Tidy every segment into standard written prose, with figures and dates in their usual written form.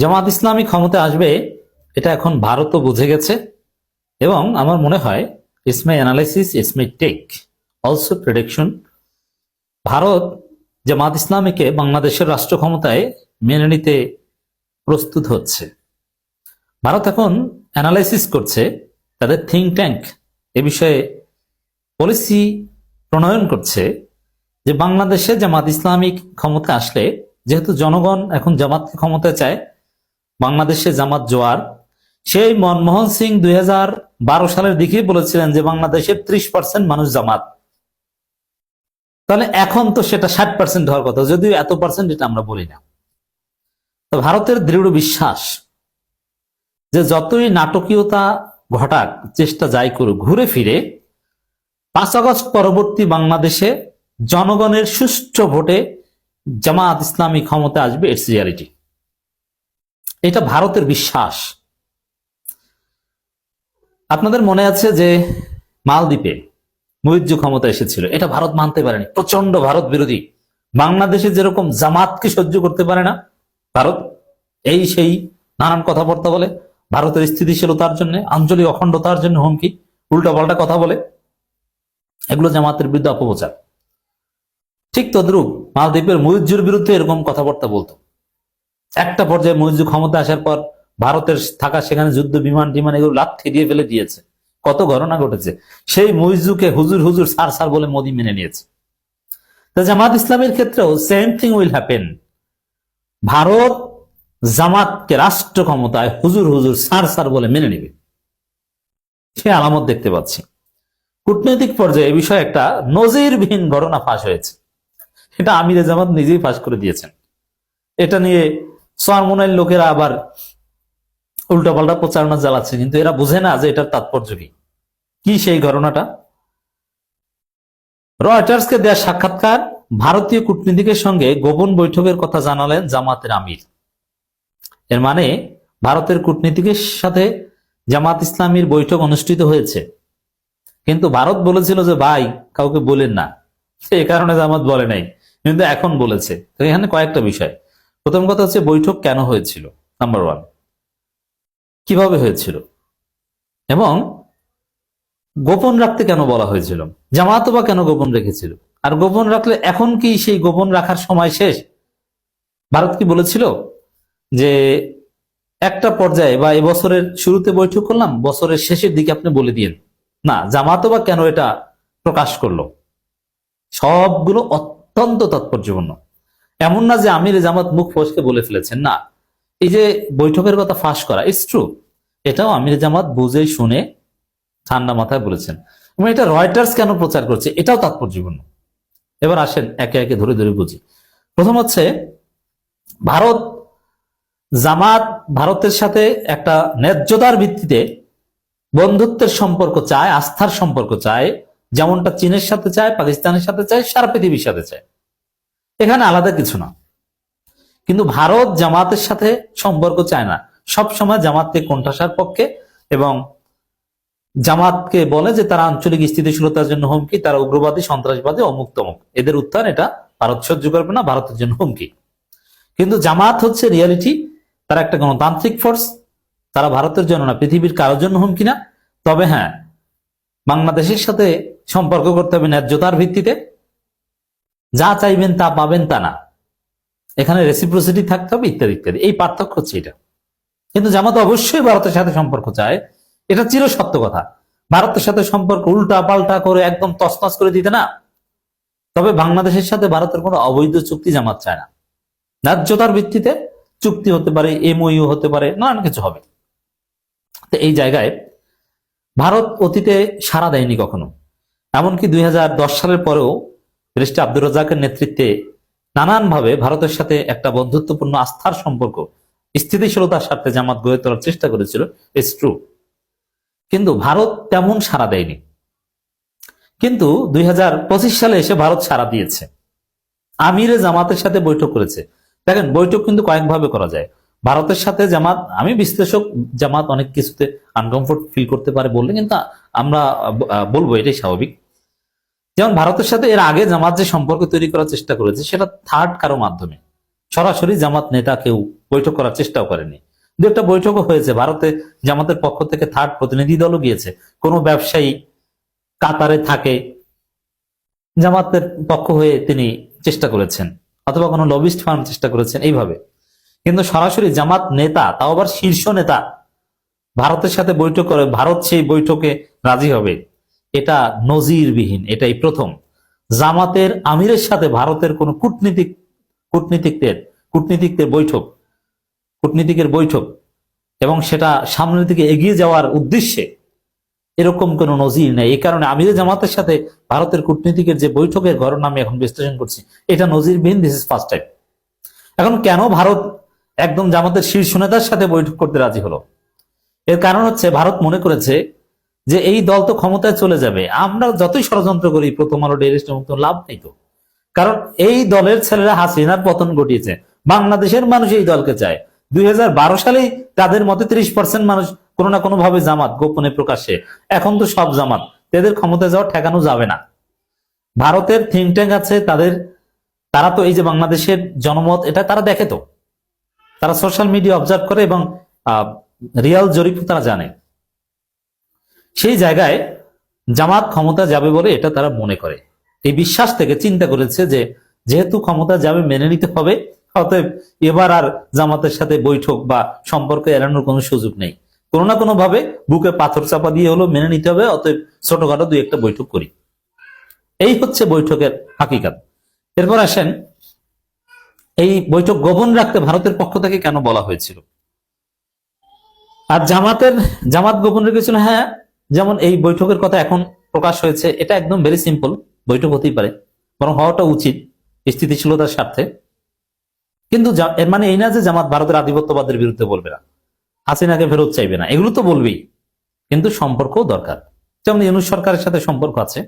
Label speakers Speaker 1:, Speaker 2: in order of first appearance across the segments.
Speaker 1: জামাত ইসলামী ক্ষমতায় আসবে এটা এখন ভারতও বুঝে গেছে এবং আমার মনে হয় it's my analysis, it's my take, also prediction. Bharat Jamaat ইসলামীকে বাংলাদেশের রাষ্ট্র ক্ষমতায় মেনে নিতে প্রস্তুত হচ্ছে। ভারত এখন অ্যানালাইসিস করছে, তাদের থিঙ্ক ট্যাঙ্ক এ বিষয়ে পলিসি প্রণয়ন করছে যে বাংলাদেশে জামাত ইসলামী ক্ষমতায় আসলে, যেহেতু জনগণ এখন জামাতকে ক্ষমতায় চায়, বাংলাদেশে জামাত জোয়ার। সেই মনমোহন সিং 2012 সালের দিকে বলেছিলেন যে বাংলাদেশের 30% মানুষ জামাত, তাহলে এখন তো সেটা 60% হওয়ার কথা, যদিও এত পার্সেন্ট এটা আমরা বলি না। তো ভারতের দৃঢ় বিশ্বাস যে যতই নাটকীয়তা ঘটাক, চেষ্টা যাই করুক, ঘুরে ফিরে 5 আগস্ট পরবর্তী বাংলাদেশে জনগণের সুষ্ঠু ভোটে জামাত ইসলামী ক্ষমতা আসবে, ইটস রিয়ালিটি। এটা ভারতের বিশ্বাস। আপনাদের মনে আছে যে মালদ্বীপে মুইজ্জু ক্ষমতা এসেছিল, এটা ভারত মানতে পারেনি, প্রচন্ড ভারত বিরোধী। বাংলাদেশে যেরকম জামাতকে সহ্য করতে পারে না ভারত, এই সেই নানান কথাবার্তা বলে, ভারতের স্থিতিশীলতার জন্য, আঞ্চলিক অখণ্ডতার জন্য হুমকি, উল্টাপাল্টা কথা বলে, এগুলো জামাতের বিরুদ্ধে অপপ্রচার। ঠিক তদ্রুপ মালদ্বীপের মুইজ্জুর বিরুদ্ধে এরকম কথাবার্তা বলতো। একটা পর্যায়ে মুইজ্জু ক্ষমতা আসার পর ভারতের থাকা সেখানে যুদ্ধ বিমান টিমান এগুলো লাথি দিয়ে ফেলে দিয়েছে, কত ঘটনা ঘটেছে। সেই মুইজ্জুকে হুজুর হুজুর সার সার বলে মোদি মেনে নিয়েছে। জামাত ইসলামের ক্ষেত্রেও same thing will happen. Bharat জামাতকে রাষ্ট্র ক্ষমতায় হুজুর হুজুর সার সার বলে মেনে নেবে, সে আলামত দেখতে পাচ্ছি। কূটনৈতিক পর্যায়ে এই বিষয়ে একটা নজিরবিহীন ঘটনা ফাঁস হয়েছে, এটা আমিরে জামাত নিজেই ফাঁস করে দিয়েছেন। এটা নিয়ে সোয়ারমনের লোকেরা আবার উল্টাপাল্টা প্রচারণা চালাচ্ছে, কিন্তু এরা বুঝে না যে এটার তাৎপর্য কি। কি সেই ঘটনাটা? রয়টার্সকে দেয়া সাক্ষাৎকার, ভারতীয় কূটনীতিকের সঙ্গে গোপন বৈঠকের কথা জানালেন জামাতের আমির। এর মানে ভারতের কূটনীতিকের সাথে জামাত ইসলামীর বৈঠক অনুষ্ঠিত হয়েছে, কিন্তু ভারত বলেছিল যে ভাই কাউকে বলেন না, এ কারণে জামাত বলে নাই, কিন্তু এখন বলেছে। তো এখানে কয়েকটা বিষয়। প্রথম কথা হচ্ছে বৈঠক কেন হয়েছিল, নাম্বার 1, কিভাবে হয়েছিল এবং গোপন রাখতে কেন বলা হয়েছিল, জামাত বা কেন গোপন রেখেছিল, আর গোপন রাখলে এখন কি সেই গোপন রাখার সময় শেষ? ভারত কি বলেছিল যে একটা পর্যায়ে বা এবছরের শুরুতে বৈঠক করলাম, বছরের শেষের দিকে আপনি বলে দিন? না, জামাত বা কেন এটা প্রকাশ করলো, সবগুলো অত্যন্ত তাৎপর্যপূর্ণ। এমন না যে আমির জামাত মুখ ফসকে বলে ফেলেছেন, না, এই যে বৈঠকের কথা ফাঁস করা, ইটস ট্রু, এটাও আমির জামাত বুঝে শুনে ঠান্ডা মাথায় বলেছেন। এবং এটা রয়টার্স কেন প্রচার করছে, এটাও তাৎপর্যপূর্ণ। এবার আসেন একে একে ধরে ধরে বুঝি। প্রথম হচ্ছে জামাত ভারতের সাথে একটা ন্যায্যতার ভিত্তিতে বন্ধুত্বের সম্পর্ক চায়, আস্থার সম্পর্ক চায়, যেমনটা চীনের সাথে চায়, পাকিস্তানের সাথে চায়, সারা পৃথিবীর সাথে চায়। এখানে আলাদা কিছু না। কিন্তু ভারত জামাতের সাথে সম্পর্ক চায় না, সব সময় জামাতকে কোণঠাসার পক্ষে, এবং জামাতকে বলে যে তারা আঞ্চলিক স্থিতিশীলতার জন্য হুমকি, তারা উগ্রবাদী, সন্ত্রাসবাদী, অমুক তমুক, এদের উত্থান এটা ভারত সহ্য করবে না, ভারতের জন্য হুমকি। কিন্তু জামাত হচ্ছে রিয়ালিটি, তারা একটা গণতান্ত্রিক ফোর্স, তারা ভারতের জন্য না, পৃথিবীর কারোর জন্য হুমকি না। তবে হ্যাঁ, বাংলাদেশের সাথে সম্পর্ক করতে হবে ন্যায্যতার ভিত্তিতে, যা চাইবেন তা পাবেন তা না, এখানে রেসিপ্রোসিটি থাকতে হবে, ইত্যাদি ইত্যাদি। এই পার্থক্য হচ্ছে এটা। কিন্তু জামাত অবশ্যই ভারতের সাথে সম্পর্ক চায়, এটা চির সত্য কথা। ভারতের সাথে সম্পর্ক উল্টা পাল্টা করে একদম তছনছ করে দিতে না। তবে বাংলাদেশের সাথে ভারতের কোনো অবৈধ চুক্তি জামাত চায় না। ন্যায্যতার ভিত্তিতে চুক্তি হতে পারে, এমওইউ হতে পারে, নানান কিছু হবে। তো এই জায়গায় ভারত অতীতে সাড়া দেয়নি কখনো। এমনকি 2010 সালের পরেও ব্যারিস্টার আব্দুর রাজ্জাকের নেতৃত্বে নানানভাবে ভারতের সাথে একটা বন্ধুত্বপূর্ণ আস্থার সম্পর্ক, স্থিতিশীলতার সাথে জামাত গড়ে তোলার চেষ্টা করেছিল, ইটস ট্রু। কিন্তু ভারত তেমন সাড়া দেয়নি। কিন্তু 2025 সালে এসে ভারত সাড়া দিয়েছে, আমিরে জামাতের সাথে বৈঠক করেছে। দেখেন, বৈঠক কিন্তু কয়েকভাবে করা যায়। ভারতের সাথে জামাত, আমি বিশ্লেষক, জামাত অনেক কিছুতে আনকমফোর্ট ফিল করতে পারে বললে, কিন্তু আমরা বলবো এটাই স্বাভাবিক। যেমন ভারতের সাথে এর আগে জামাত যে সম্পর্ক তৈরি করার চেষ্টা করেছে, সেটা থার্ড কারো মাধ্যমে, সরাসরি জামাত নেতা কেউ বৈঠক করার চেষ্টাও করেনি। দু একটা বৈঠকও হয়েছে, ভারতে জামাতের পক্ষ থেকে থার্ড প্রতিনিধি দলও গিয়েছে। কোনো ব্যবসায়ী কাতারে থাকে, জামাতের পক্ষ হয়ে তিনি চেষ্টা করেছেন, অথবা কোনো লবিস্ট ফার্ম চেষ্টা করেছেন এইভাবে। কিন্তু সরাসরি জামাত নেতা, তাও আবার শীর্ষ নেতা ভারতের সাথে বৈঠক করে ভারত সেই বৈঠকে রাজি হবে, এটা নজিরবিহীন, এটাই প্রথম। জামাতের আমিরের সাথে ভারতের কোন কূটনীতিকের বৈঠক এবং সেটা সামনের দিকে এগিয়ে যাওয়ার উদ্দেশ্যে এরকম কোন নজির নেই। এই কারণে আমিরে জামাতের সাথে ভারতের কূটনীতিকের যে বৈঠকের ঘটনা আমি এখন বিশ্লেষণ করছি, এটা নজিরবিহীন, দিস ইজ ফার্স্ট টাইম। এখন কেন ভারত একদম জামাতের শীর্ষ নেতার সাথে বৈঠক করতে রাজি হলো? এর কারণ হচ্ছে ভারত মনে করেছে যে এই দল তো ক্ষমতায় চলে যাবে, আমরা যতই ষড়যন্ত্র করি প্রথম আলো ডেইলি স্টার মতো লাভ নেই তো। কারণ এই দলের ছেলেরা হাসিনার পতন ঘটিয়েছে, বাংলাদেশের মানুষ এই দলকে চায়। 2012 সালেই তাদের মতে 30% মানুষ কোনো না কোনো ভাবে জামাত, গোপনে প্রকাশ্যে। এখন তো সব জামাত, তাদের ক্ষমতায় যাওয়া ঠেকানো যাবে না। ভারতের থিঙ্ক ট্যাঙ্ক আছে তারা তো এই যে বাংলাদেশের জনমত, এটা তারা দেখে, তো তারা সোশ্যাল মিডিয়া অবজার্ভ করে এবং রিয়াল জরিপ তারা জানে। সেই জায়গায় জামাত ক্ষমতা যাবে বলে এটা তারা মনে করে। এই বিশ্বাস থেকে চিন্তা করেছে যে যেহেতু ক্ষমতা যাবে মেনে নিতে হবে, অতএব এবার আর জামাতের সাথে বৈঠক বা সম্পর্ক এড়ানোর কোনো সুযোগ নেই। কোনো না কোনো ভাবে বুকে পাথর চাপা দিয়ে হলো মেনে নিতে হবে, অতএব ছোটখাটো দুই একটা বৈঠক করি। এই হচ্ছে বৈঠকের হাকিকাত। এরপর আসেন, এই বৈঠক গোপন রাখতে ভারতের পক্ষ থেকে কেন বলা হয়েছিল? আর জামাত গোপন রেখেছিল, হ্যাঁ, যেমন এই বৈঠকের কথা এখন প্রকাশ হয়েছে, এটা একদম ভেরি সিম্পল, বৈঠক হতেই পারে, বরং হওয়াটা উচিত স্থিতিশীলতার স্বার্থে। কিন্তু এর মানে এই না যে জামাত ভারতের আধিপত্যবাদের বিরুদ্ধে বলবে না, হাসিনাকে ফেরত চাইবে না, এগুলো তো বলবেই, কিন্তু সম্পর্কও দরকার। যেমন ইউনূস সরকারের সাথে সম্পর্ক আছে,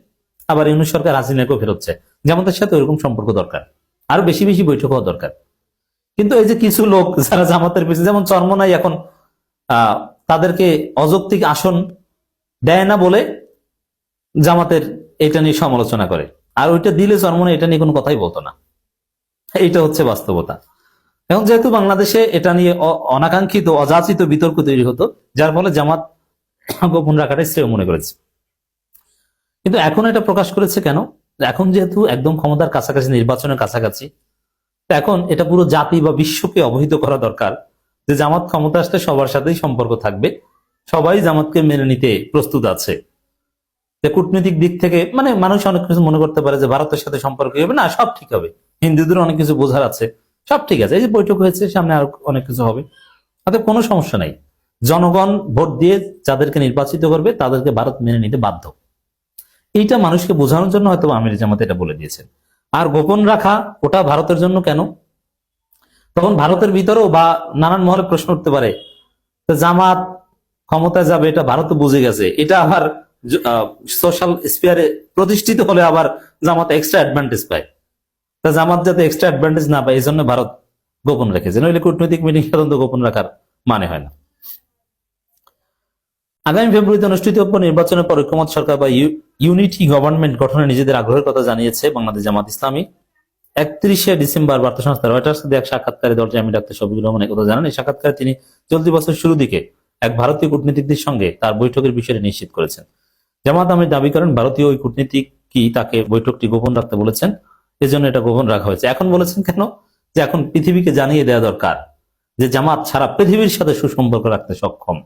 Speaker 1: আবার ইউনূস সরকার হাসিনাকেও ফেরত চায়, জামাতের সাথে ওইরকম সম্পর্ক দরকার, আরো বেশি বেশি বৈঠক হওয়া দরকার। কিন্তু এই যে কিছু লোক যারা জামাতের পিছনে, যেমন চরমনাই এখন তাদেরকে অযৌক্তিক আসন দেয় না বলে জামাতের এটা নিয়ে সমালোচনা করে, আর ওইটা দিলে চরমনাই এটা নিয়ে কোনো কথাই বলতো না। এইটা হচ্ছে বাস্তবতা। এখন যেহেতু বাংলাদেশে এটা নিয়ে অনাকাঙ্ক্ষিত অযাচিত বিতর্ক তৈরি হতো, যার ফলে জামাত গোপন রাখাটাই শ্রেয় মনে করেছে। কিন্তু এখন এটা প্রকাশ করেছে কেন? এখন যেহেতু একদম ক্ষমতার কাছাকাছি, নির্বাচনের কাছাকাছি, এখন এটা পুরো জাতি বা বিশ্বকে অবহিত করা দরকার যে জামাত ক্ষমতা আসলে সবার সাথেই সম্পর্ক থাকবে, সবাই জামাতকে মেনে নিতে প্রস্তুত আছে। কূটনৈতিক দিক থেকে মানে মানুষ অনেক কিছু মনে করতে পারে যে ভারতের সাথে সম্পর্ক হবে না, সব ঠিক হবে, হিন্দুদের অনেক কিছু বোঝার আছে, সব ঠিক আছে, এই যে বৈঠক হয়েছে, সামনে আরো অনেক কিছু হবে, তাতে কোনো সমস্যা নাই। জনগণ ভোট দিয়ে যাদেরকে নির্বাচিত করবে তাদেরকে ভারত মেনে নিতে বাধ্য। এইটা মানুষকে বোঝানোর জন্য হয়তো আমির জামাত এটা বলে দিয়েছেন। আর গোপন রাখা ওটা ভারতের জন্য কেন? তখন ভারতের ভিতরেও বা নানান মহলে প্রশ্ন উঠতে পারে, জামাত ক্ষমতায় যাবে এটা ভারত বুঝে গেছে, এটা আবার সোশ্যাল স্পিয়ারে প্রতিষ্ঠিত হলে আবার জামাত এক্সট্রা অ্যাডভান্টেজ পায়, তা জামাত যাতে এক্সট্রা অ্যাডভান্টেজ না পায় এই জন্য ভারত গোপন রেখেছে, নইলে কূটনৈতিক মিটিং সাধারণত গোপন রাখার মানে হয় না। আগামী ফেব্রুয়ারিতে অনুষ্ঠিত নির্বাচনের পর ঐক্যমত সরকার বা ইউনিটি গভর্নমেন্ট গঠনে নিজেদের আগ্রহের কথা জানিয়েছে বাংলাদেশ জামাত ইসলামী। 31শে ডিসেম্বর বার্তা সংস্থা রয়টার্স এক সাক্ষাৎকারে দরজা আমি ডাক্তার শফিকুর রহমান একথা জানান। এই সাক্ষাৎকারে তিনি চলতি বছর শুরু দিকে এক ভারতীয় কূটনীতিকদের সঙ্গে তার বৈঠকের বিষয়টি নিশ্চিত করেছেন। জামাত আমির দাবি করেন ভারতীয় ওই কূটনীতিক কি তাকে বৈঠকটি গোপন রাখতে বলেছেন, এজন্য এটা গোপন রাখা হয়েছে। এখন বলেছেন কেন? যে এখন পৃথিবীকে জানিয়ে দেওয়া দরকার যে জামাত সারা পৃথিবীর সাথে সুসম্পর্ক রাখতে সক্ষম।